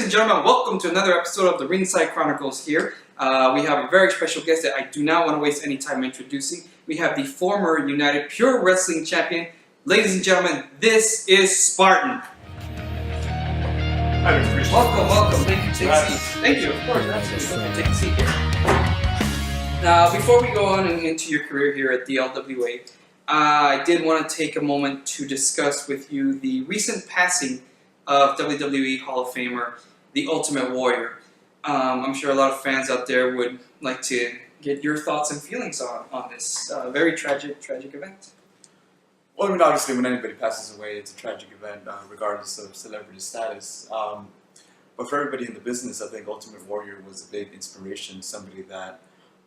Ladies and gentlemen, welcome to another episode of the Ringside Chronicles here. We have a very special guest that I do not want to waste any time introducing. We have the former United Pure Wrestling Champion. Ladies and gentlemen, this is Spartan. Welcome. Thank you. Take a seat. Thank you, of course. Absolutely. Take a seat here. Now, before we go on into your career here at the LWA, I did want to take a moment to discuss with you the recent passing of WWE Hall of Famer, the Ultimate Warrior. I'm sure a lot of fans out there would like to get your thoughts and feelings on this very tragic event. Well, I mean, obviously, when anybody passes away, it's a tragic event, regardless of celebrity status. But for everybody in the business, I think Ultimate Warrior was a big inspiration, somebody that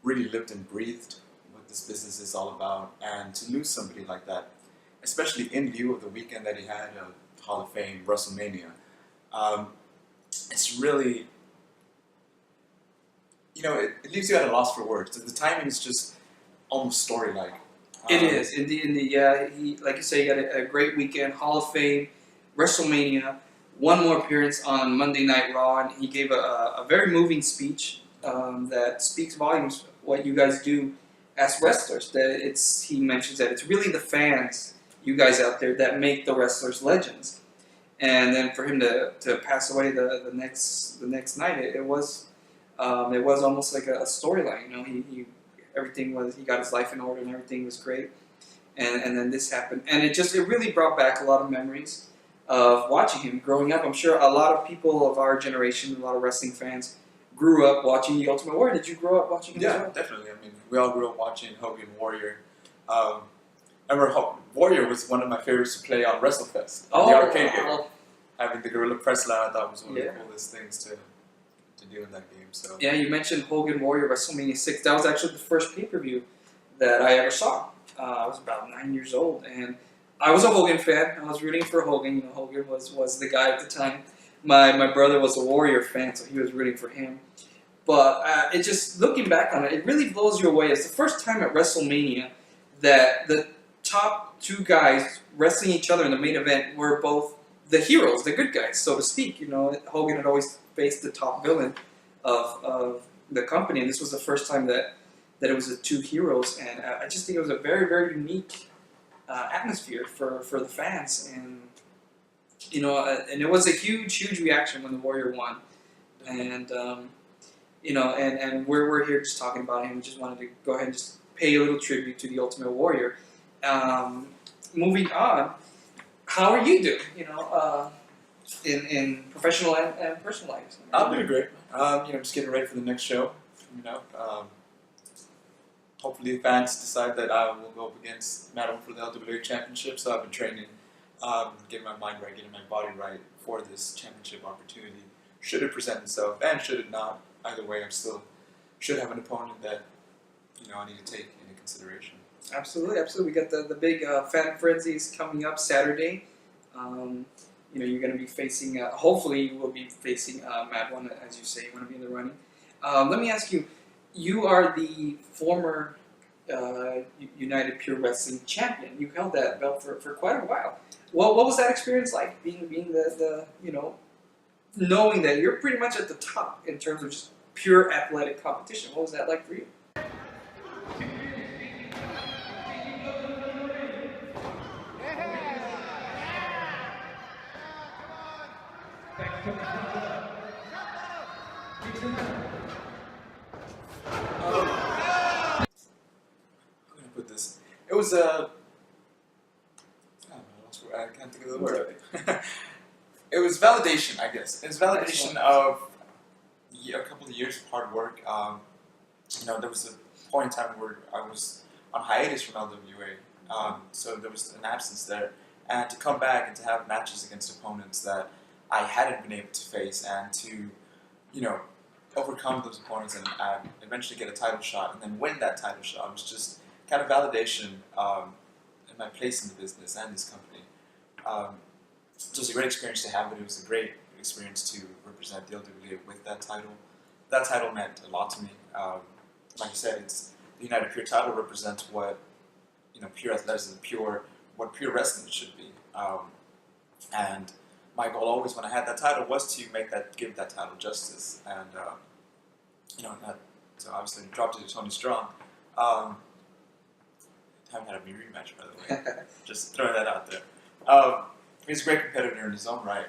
really lived and breathed what this business is all about. And to lose somebody like that, especially in view of the weekend that he had of Hall of Fame, WrestleMania, it's really, it leaves you at a loss for words. The timing is just almost story-like. It is. He, like you say, he had a great weekend, Hall of Fame, WrestleMania, one more appearance on Monday Night Raw, and he gave a very moving speech that speaks volumes what you guys do as wrestlers. He mentions that it's really the fans, you guys out there, that make the wrestlers legends. And then for him to pass away the next night, it was almost like a storyline. He got his life in order and everything was great. And then this happened, and it really brought back a lot of memories of watching him growing up. I'm sure a lot of people of our generation, a lot of wrestling fans, grew up watching the Ultimate Warrior. Did you grow up watching him as well? Yeah, definitely. I mean, we all grew up watching Hogan Warrior. I remember Warrior was one of my favorites to play on WrestleFest, the arcade game. Having the Gorilla Press line, I thought was one of the coolest things to do in that game. So yeah, you mentioned Hogan Warrior WrestleMania 6. That was actually the first pay-per-view that I ever saw. I was about 9 years old, and I was a Hogan fan. I was rooting for Hogan. Hogan was the guy at the time. My brother was a Warrior fan, so he was rooting for him. But it just, looking back on it, it really blows you away. It's the first time at WrestleMania that the top two guys wrestling each other in the main event were both the heroes, the good guys, so to speak. Hogan had always faced the top villain of the company, and this was the first time that it was the two heroes. And I just think it was a very, very unique atmosphere for the fans, and and it was a huge reaction when the Warrior won. And and we're here just talking about him. We just wanted to go ahead and just pay a little tribute to the Ultimate Warrior. Moving on, how are you doing? In professional and personal lives. I'm doing great. Just getting ready for the next show. Hopefully fans decide that I will go up against Madam for the LWA Championship. So I've been training, getting my mind right, getting my body right for this championship opportunity. Should it present itself, and should it not, either way, I still should have an opponent that I need to take into consideration. Absolutely. We got the big Fan Frenzies coming up Saturday. You're going to be facing, hopefully you will be facing Mad One, as you say, you want to be in the running. Let me ask you, you are the former United Pure Wrestling Champion. You held that belt for quite a while. What was that experience like, being the knowing that you're pretty much at the top in terms of just pure athletic competition? What was that like for you? It was I can't think of the word. It was validation, I guess. It was validation of a couple of years of hard work. There was a point in time where I was on hiatus from LWA, so there was an absence there. And to come back and to have matches against opponents that I hadn't been able to face, and to, overcome those opponents and eventually get a title shot and then win that title shot was just kind of validation in my place in the business and this company. So it was a great experience to have, but it was a great experience to represent the LWA with that title. That title meant a lot to me. Like you said, it's the United Pure title represents what pure athleticism, what pure wrestling should be. And my goal always when I had that title was to give that title justice, and so obviously dropped it to Tony Strong. Haven't had a rematch, by the way. Just throwing that out there. He's a great competitor in his own right.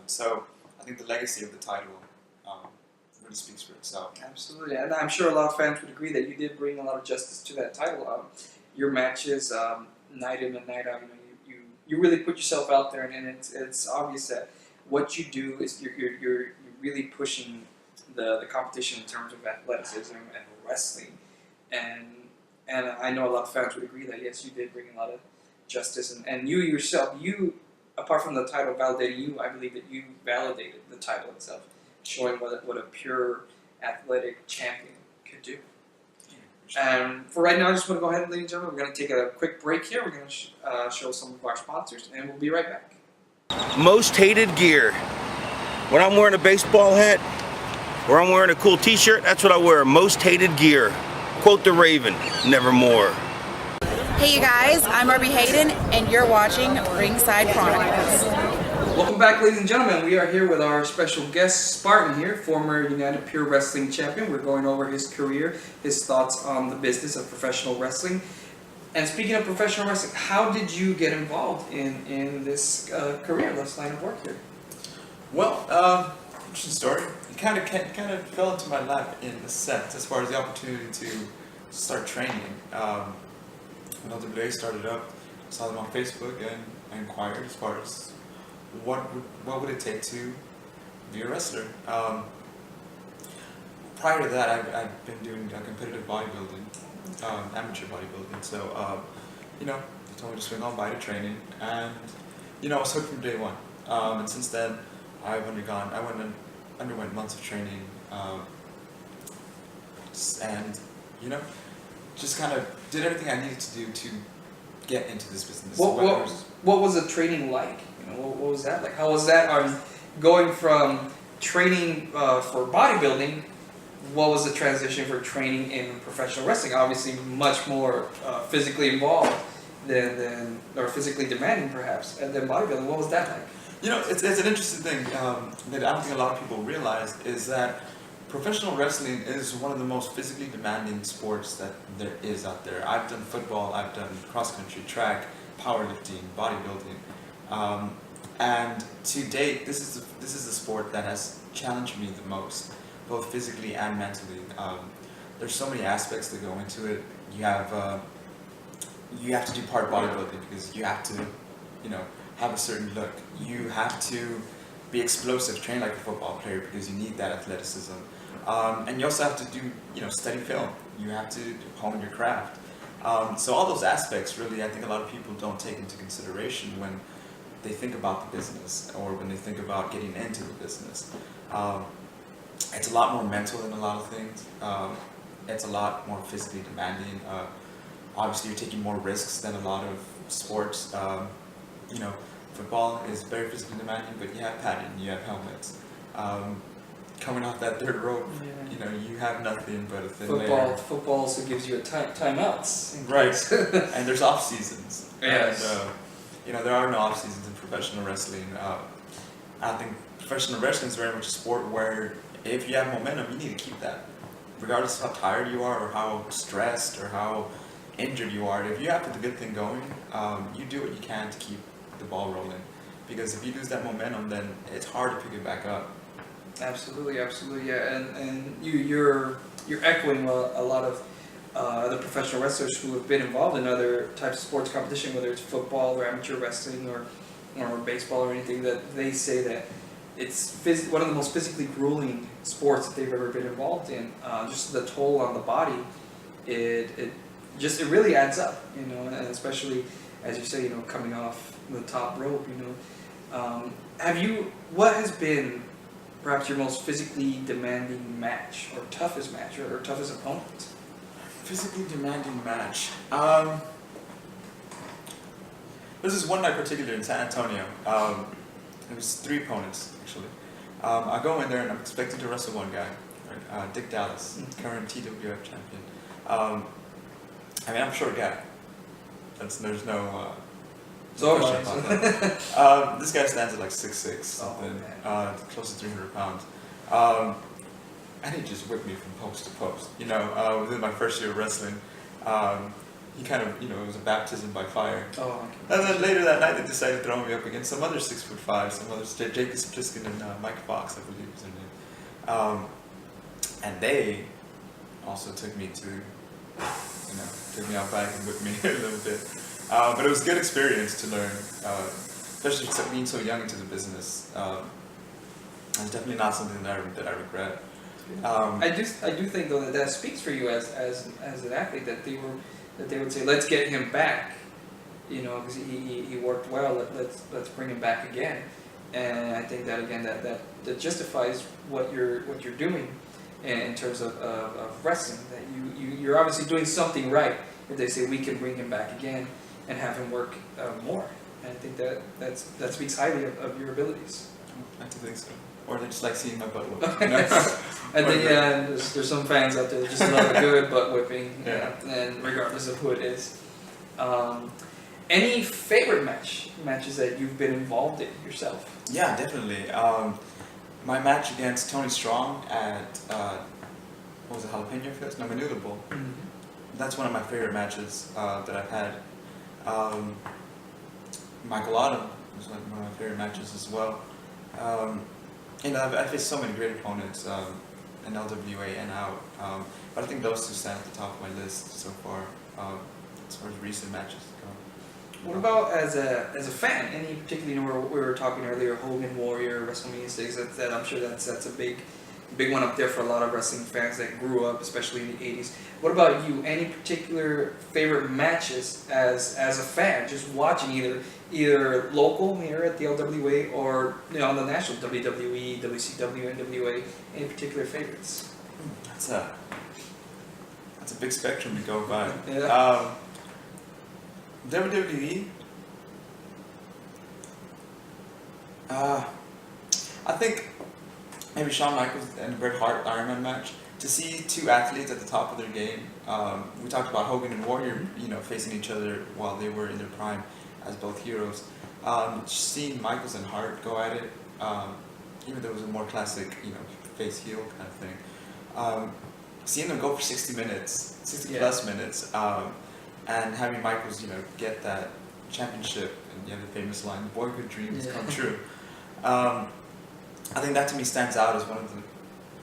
So I think the legacy of the title really speaks for itself. Absolutely, and I'm sure a lot of fans would agree that you did bring a lot of justice to that title. Your matches, night in and night out, you really put yourself out there, and it's obvious that what you do is you're really pushing the competition in terms of athleticism and wrestling, and I know a lot of fans would agree that yes, you did bring a lot of justice, and you yourself, apart from the title validating you, I believe that you validated the title itself, showing what a pure athletic champion could do. And for right now, I just want to go ahead, ladies and gentlemen, we're going to take a quick break here. We're going to show some of our sponsors, and we'll be right back. Most hated gear. When I'm wearing a baseball hat or I'm wearing a cool t-shirt, that's what I wear. Most hated gear. Quote the Raven, nevermore. Hey you guys, I'm Arby Hayden, and you're watching Ringside Chronicles. Welcome back, ladies and gentlemen. We are here with our special guest, Spartan here, former United Pure Wrestling champion. We're going over his career, his thoughts on the business of professional wrestling. And speaking of professional wrestling, how did you get involved in this career, this line of work here? Well, interesting story. It kind of fell into my lap in a sense, as far as the opportunity to start training. When LWA started up, I saw them on Facebook and I inquired as far as what would it take to be a wrestler. Prior to that, I've been doing competitive bodybuilding, amateur bodybuilding. So, they told me to swing on by to training, and I was hooked from day one. And since then, I underwent months of training, and just kind of did everything I needed to do to get into this business. What was the training like? What was that like? How was that going from training for bodybuilding? What was the transition for training in professional wrestling? Obviously, much more physically involved or physically demanding, perhaps, than bodybuilding. What was that like? It's an interesting thing that I don't think a lot of people realize is that professional wrestling is one of the most physically demanding sports that there is out there. I've done football, I've done cross-country, track, powerlifting, bodybuilding, and to date, this is the sport that has challenged me the most, both physically and mentally. There's so many aspects that go into it. You have to do part bodybuilding because you have to, have a certain look. You have to be explosive, train like a football player because you need that athleticism. And you also have to do, study film. You have to hone your craft. So all those aspects, really, I think a lot of people don't take into consideration when they think about the business or when they think about getting into the business. It's a lot more mental in a lot of things. It's a lot more physically demanding. Obviously, you're taking more risks than a lot of sports. Football is very physically demanding, but you have padding, you have helmets. Coming off that third rope, you have nothing but a thin layer. Football also gives you timeouts. Right, and there's off seasons. Yes. And there are no off seasons in professional wrestling. I think professional wrestling is very much a sport where if you have momentum, you need to keep that, regardless of how tired you are or how stressed or how injured you are. If you have the good thing going, you do what you can to keep the ball rolling, because if you lose that momentum, then it's hard to pick it back up. Absolutely, yeah, and you're echoing a lot of other professional wrestlers who have been involved in other types of sports competition, whether it's football or amateur wrestling or baseball or anything, that they say that it's one of the most physically grueling sports that they've ever been involved in. Just the toll on the body, it really adds up, and especially as you say, coming off the top rope, what has been perhaps your most physically demanding match, or toughest match, or toughest opponent? Physically demanding match. This is one night particular in San Antonio. It was 3 opponents, actually. I go in there and I'm expecting to wrestle one guy, right? Dick Dallas, current TWF champion. I'm a short guy. There's no So No am question I. about that. This guy stands at like 6'6", something, close to 300 pounds. And he just whipped me from post to post. You know, within my first year of wrestling, he kind of, you know, it was a baptism by fire. Oh, And then later that night, they decided to throw me up against some other 6'5", some others, Jacob Pliskin and Mike Fox, I believe was their name. And they also took me to, you know, took me out back and whipped me a little bit. But it was a good experience to learn, especially being so young into the business. It's definitely not something that I regret. I do think though that speaks for you as an athlete, that they would say, let's get him back, you know, because he worked well. Let's bring him back again. And I think that again that justifies what you're doing in terms of wrestling. That you're obviously doing something right if they say we can bring him back again and have him work more. And I think that speaks highly of your abilities. I do think so. Or they just like seeing my butt whip. I think there's some fans out there that just love a good butt whipping, Yeah. and regardless of who it is. Any favorite matches that you've been involved in yourself? Yeah, definitely. My match against Tony Strong at what was it, Jalapeno Fest? No, Manila Bowl. Mm-hmm. That's one of my favorite matches that I've had. Michael Autumn was one of my favorite matches as well. You know, I've faced so many great opponents in LWA and out, but I think those two stand at the top of my list so far as far as recent matches go. What about as a fan? Any particularly, you know, we were talking earlier, Hogan Warrior, WrestleMania 6. That I'm sure that's a big one up there for a lot of wrestling fans that grew up, especially in the 80s. What about you? Any particular favorite matches as a fan, just watching either local here at the LWA or, you know, on the national WWE, WCW, NWA? Any particular favorites? That's a big spectrum to go by. Yeah. WWE. I think maybe Shawn Michaels and Bret Hart Iron Man match. To see two athletes at the top of their game. We talked about Hogan and Warrior, you know, facing each other while they were in their prime as both heroes. Seeing Michaels and Hart go at it, even though it was a more classic, you know, face heel kind of thing. Seeing them go for 60 minutes, 60 plus minutes, and having Michaels, you know, get that championship, and you have the famous line, "Boyhood dreams come true." I think that to me stands out as one of the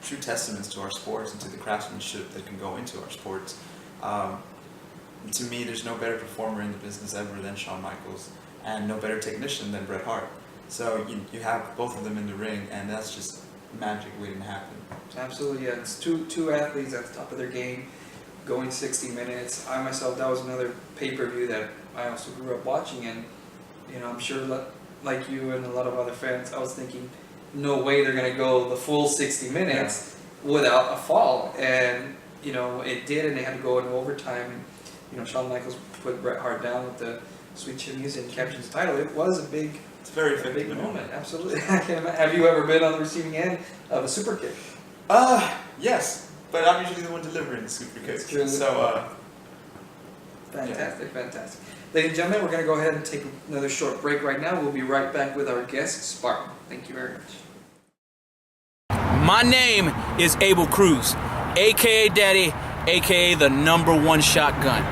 true testaments to our sports and to the craftsmanship that can go into our sports. To me, there's no better performer in the business ever than Shawn Michaels, and no better technician than Bret Hart. So you have both of them in the ring, and that's just magic waiting to happen. Absolutely, yeah. It's two athletes at the top of their game, going 60 minutes. I myself, that was another pay-per-view that I also grew up watching, and you know, I'm sure like you and a lot of other fans, I was thinking, no way they're gonna go the full 60 minutes without a fall, and you know, it did, and they had to go into overtime. And you know, Shawn Michaels put Bret Hart down with the Sweet Chin Music and captured the title. It was a big, it's very effective big moment. Absolutely. Have you ever been on the receiving end of a super kick? Yes, but I'm usually the one delivering the super kicks. So, fantastic. Ladies and gentlemen, we're going to go ahead and take another short break right now. We'll be right back with our guest, Spartan. Thank you very much. My name is Abel Cruz, a.k.a. Daddy, a.k.a. the #1 shotgun,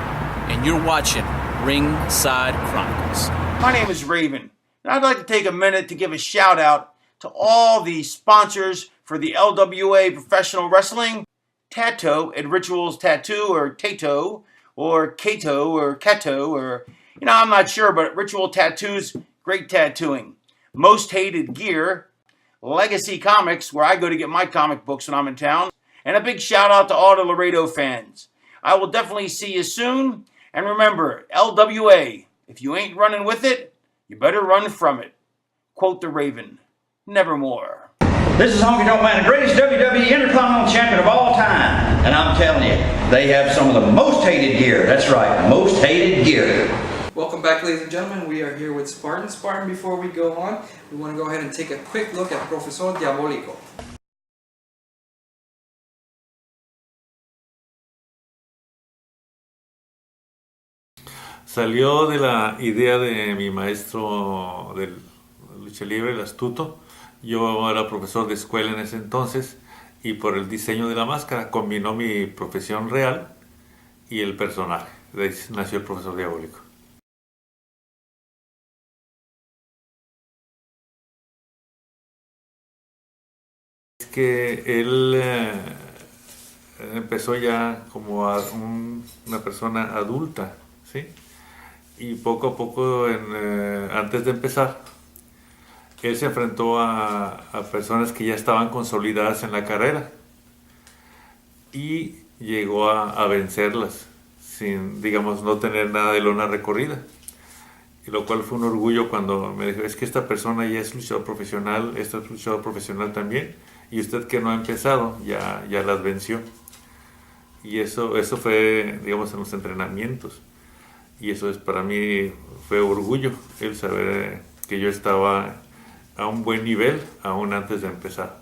and you're watching Ringside Chronicles. My name is Raven, and I'd like to take a minute to give a shout out to all the sponsors for the LWA Professional Wrestling, Tato at Rituals Tattoo, or Tato, or Kato, or Kato, or, you know, I'm not sure, but Ritual Tattoos, great tattooing. Most Hated Gear, Legacy Comics, where I go to get my comic books when I'm in town, and a big shout out to all the Laredo fans. I will definitely see you soon, and remember, LWA, if you ain't running with it, you better run from it. Quote the Raven, nevermore. This is Honky Tonk Man, the greatest WWE Intercontinental Champion of all time. And I'm telling you, they have some of the most hated gear. That's right, most hated gear. Welcome back, ladies and gentlemen. We are here with Spartan. Spartan, before we go on, we want to go ahead and take a quick look at Profesor Diabolico. Salió de la idea de mi maestro de lucha libre, el astuto. Yo era profesor de escuela en ese entonces y por el diseño de la máscara combinó mi profesión real y el personaje. De ahí nació el profesor Diabólico. Es que él empezó ya como una persona adulta, ¿sí? Y poco a poco, antes de empezar, él se enfrentó a personas que ya estaban consolidadas en la carrera y llegó a vencerlas sin, digamos, no tener nada de lona recorrida. Y lo cual fue un orgullo cuando me dijo, es que esta persona ya es luchador profesional, este es luchador profesional también, y usted que no ha empezado, ya las venció. Y eso fue, digamos, en los entrenamientos. Y eso es para mí, fue orgullo, el saber que yo estaba a un buen nivel aún antes de empezar.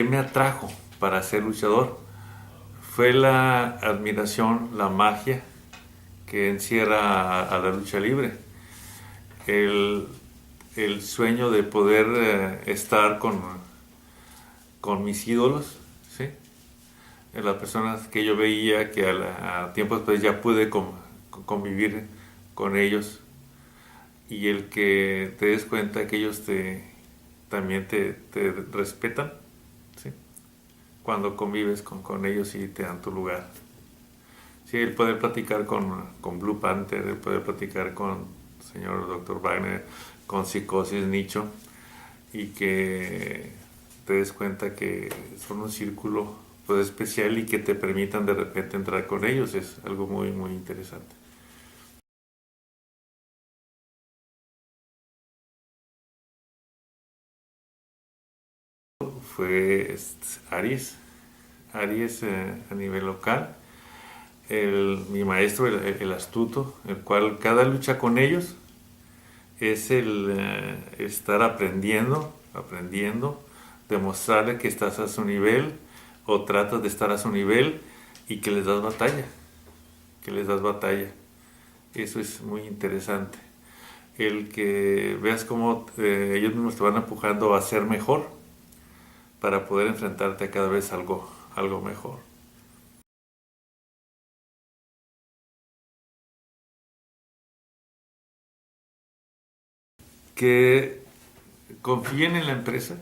¿Qué me atrajo para ser luchador? Fue la admiración, la magia que encierra a la lucha libre. El sueño de poder estar con mis ídolos, ¿sí? Las personas que yo veía que a tiempo después ya pude convivir con ellos, y el que te des cuenta que ellos también te respetan, ¿sí? Cuando convives con ellos y te dan tu lugar. Sí, el poder platicar con Blue Panther, el poder platicar con el señor Dr. Wagner, con Psicosis, Nicho, y que te des cuenta que son un círculo pues especial y que te permitan de repente entrar con ellos, es algo muy, muy interesante. Fue Aries a nivel local, mi maestro, el astuto, el cual cada lucha con ellos es el estar aprendiendo, demostrarle que estás a su nivel o tratas de estar a su nivel y que les das batalla, Eso es muy interesante. El que veas cómo ellos mismos te van empujando a ser mejor para poder enfrentarte a cada vez algo mejor. Que confíen en la empresa.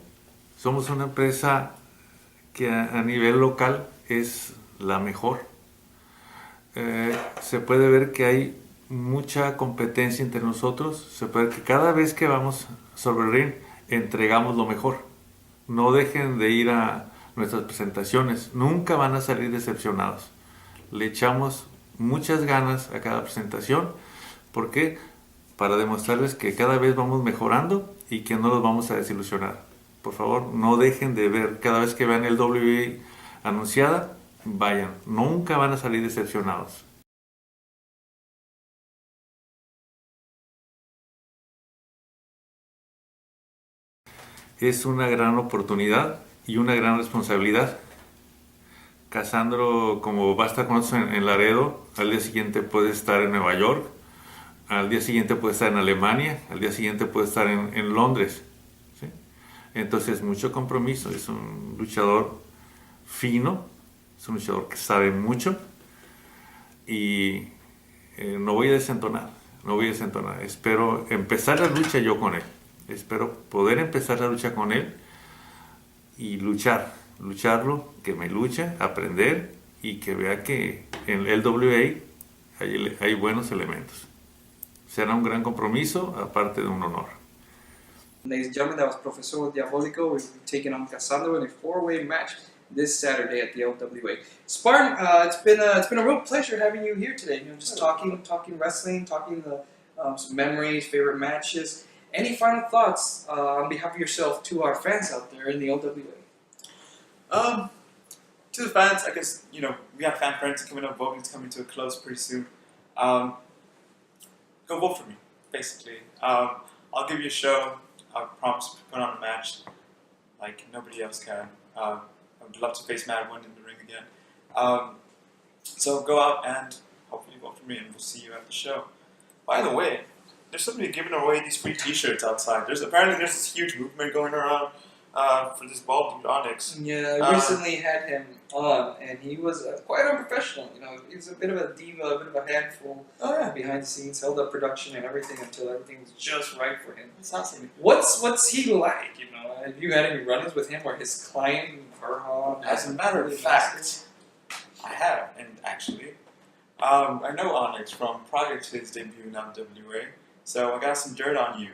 Somos una empresa que a nivel local es la mejor. Se puede ver que hay mucha competencia entre nosotros. Se puede ver que cada vez que vamos sobre el ring entregamos lo mejor. No dejen de ir a nuestras presentaciones. Nunca van a salir decepcionados. Le echamos muchas ganas a cada presentación. ¿Por qué? Para demostrarles que cada vez vamos mejorando y que no los vamos a desilusionar. Por favor, no dejen de ver. Cada vez que vean el WWE anunciada, vayan. Nunca van a salir decepcionados. Es una gran oportunidad y una gran responsabilidad. Casandro, como va a estar con nosotros en Laredo, al día siguiente puede estar en Nueva York, al día siguiente puede estar en Alemania, al día siguiente puede estar en Londres, ¿sí? Entonces, mucho compromiso. Es un luchador fino, es un luchador que sabe mucho y no voy a desentonar. Espero empezar la lucha yo con él. Espero poder empezar la lucha con él y lucharlo, que me luche, aprender y que vea que en el LWA hay buenos elementos. Será un gran compromiso, aparte de un honor. Ladies and gentlemen, that was Profesor Diabolico. We're taking on Cassandro in a four-way match this Saturday at the LWA. Spartan, it's been a real pleasure having you here today. You know, just talking wrestling, talking some memories, favorite matches. Any final thoughts on behalf of yourself to our fans out there in the LWA? To the fans, I guess, you know, we have fan friends coming up. Voting's coming to a close pretty soon. Go vote for me, basically. I'll give you a show. I promise to put on a match like nobody else can. would love to face Madwood in the ring again. So go out and hopefully vote for me, and we'll see you at the show. By the way, there's somebody giving away these free T-shirts outside. There's this huge movement going around for this bald dude Onyx. Yeah, I recently had him on, and he was quite unprofessional. You know, he's a bit of a diva, a bit of a handful behind the scenes, held up production and everything until everything was just right for him. That's awesome. What's he like? You know, have you had any run-ins with him or his client, Farhan? As a matter of fact, I have, and actually, I know Onyx from prior to his debut in LWA, so I got some dirt on you.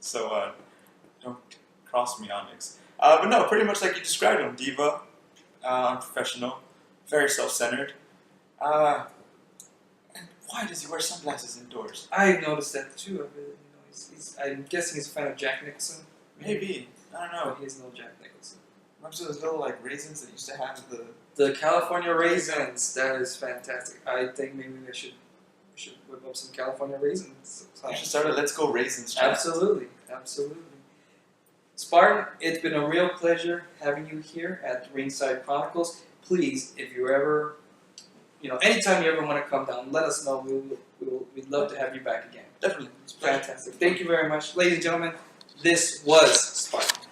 So don't cross me, Onyx. But no, pretty much like you described him, diva, unprofessional, very self-centered. And why does he wear sunglasses indoors? I noticed that too. I'm guessing he's a fan of Jack Nicholson. Maybe, I don't know. But he is no Jack Nicholson. Remember those little like raisins that used to have The California raisins, that is fantastic. I think maybe we should whip up some California raisins. I should start a Let's Go Raisins challenge. Absolutely. Spartan, it's been a real pleasure having you here at Ringside Chronicles. Please, if you ever, anytime you ever want to come down, let us know. We'd love to have you back again. Definitely. It's fantastic. Thank you very much. Ladies and gentlemen, this was Spartan.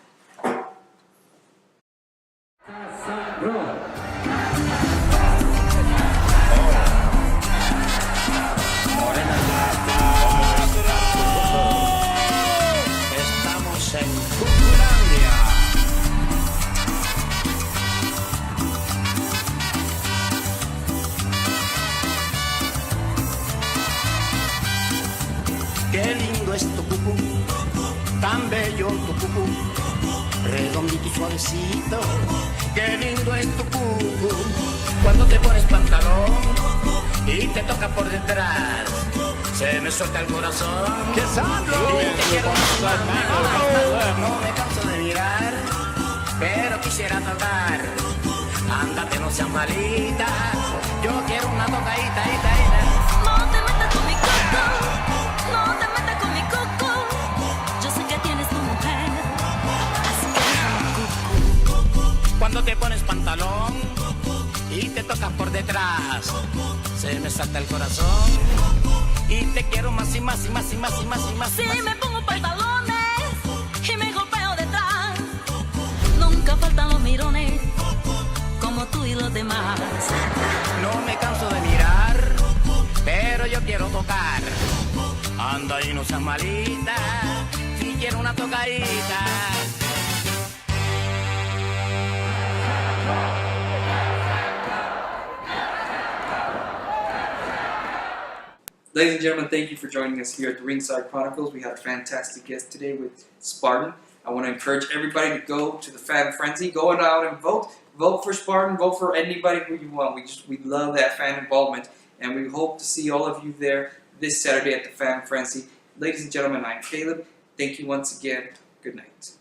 Qué lindo es tu cucú, tan bello tu cucú, redondito y suavecito. Qué lindo es tu cucú, cuando te pones pantalón y te toca por detrás, se me suelta el corazón. ¡Qué sangre! Te quiero no me canso de mirar, pero quisiera tocar. Ándate, no seas malita, yo quiero una tocadita, No te metas con mi coco, no te metas con mi coco. Yo sé que tienes tu mujer, así que déjame cucú. Cuando te pones pantalón y te tocas por detrás, se me salta el corazón y te quiero más y más y más y más y más y más. Si me pongo pantalones y me golpeo detrás, nunca faltan los mirones como tú y los demás. No me canso de mirar, pero yo quiero tocar. Anda y no seas malita, si quiero una tocadita. Ladies and gentlemen, thank you for joining us here at the Ringside Chronicles. We had a fantastic guest today with Spartan. I want to encourage everybody to go to the Fan Frenzy, go out and vote. Vote for Spartan, vote for anybody who you want. We love that fan involvement, and we hope to see all of you there this Saturday at the Fan Frenzy. Ladies and gentlemen, I'm Caleb. Thank you once again. Good night.